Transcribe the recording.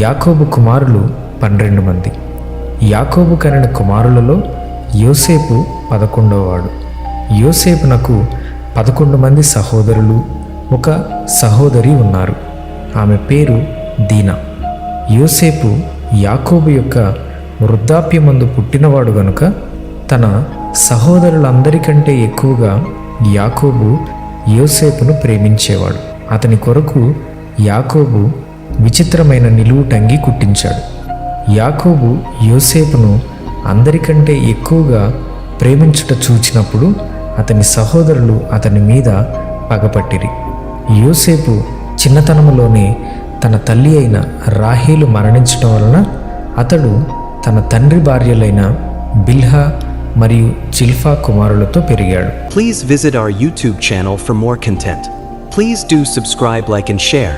యాకోబు కుమారులు 12 మంది. యాకోబు కనిన కుమారులలో యోసేపు 11వాడు. యోసేపునకు 11 మంది సహోదరులు, ఒక సహోదరి ఉన్నారు. ఆమె పేరు దీనా. యోసేపు యాకోబు యొక్క వృద్ధాప్యమందు పుట్టినవాడు గనుక తన సహోదరులందరికంటే ఎక్కువగా యాకోబు యోసేపును ప్రేమించేవాడు. అతని కొరకు యాకోబు విచిత్రమైన నిలువుటంగి కుట్టించాడు. యాకోబు యోసేపును అందరికంటే ఎక్కువగా ప్రేమించుట చూచినప్పుడు అతని సహోదరులు అతని మీద పగపట్టిరి. యోసేపు చిన్నతనములోనే తన తల్లి అయిన రాహేలు మరణించడం వలన అతడు తన తండ్రి భార్యలైన బిల్హా మరియు జిల్ఫా కుమారులతో పెరిగాడు. Please visit our YouTube channel for more content. Please do subscribe, like and share.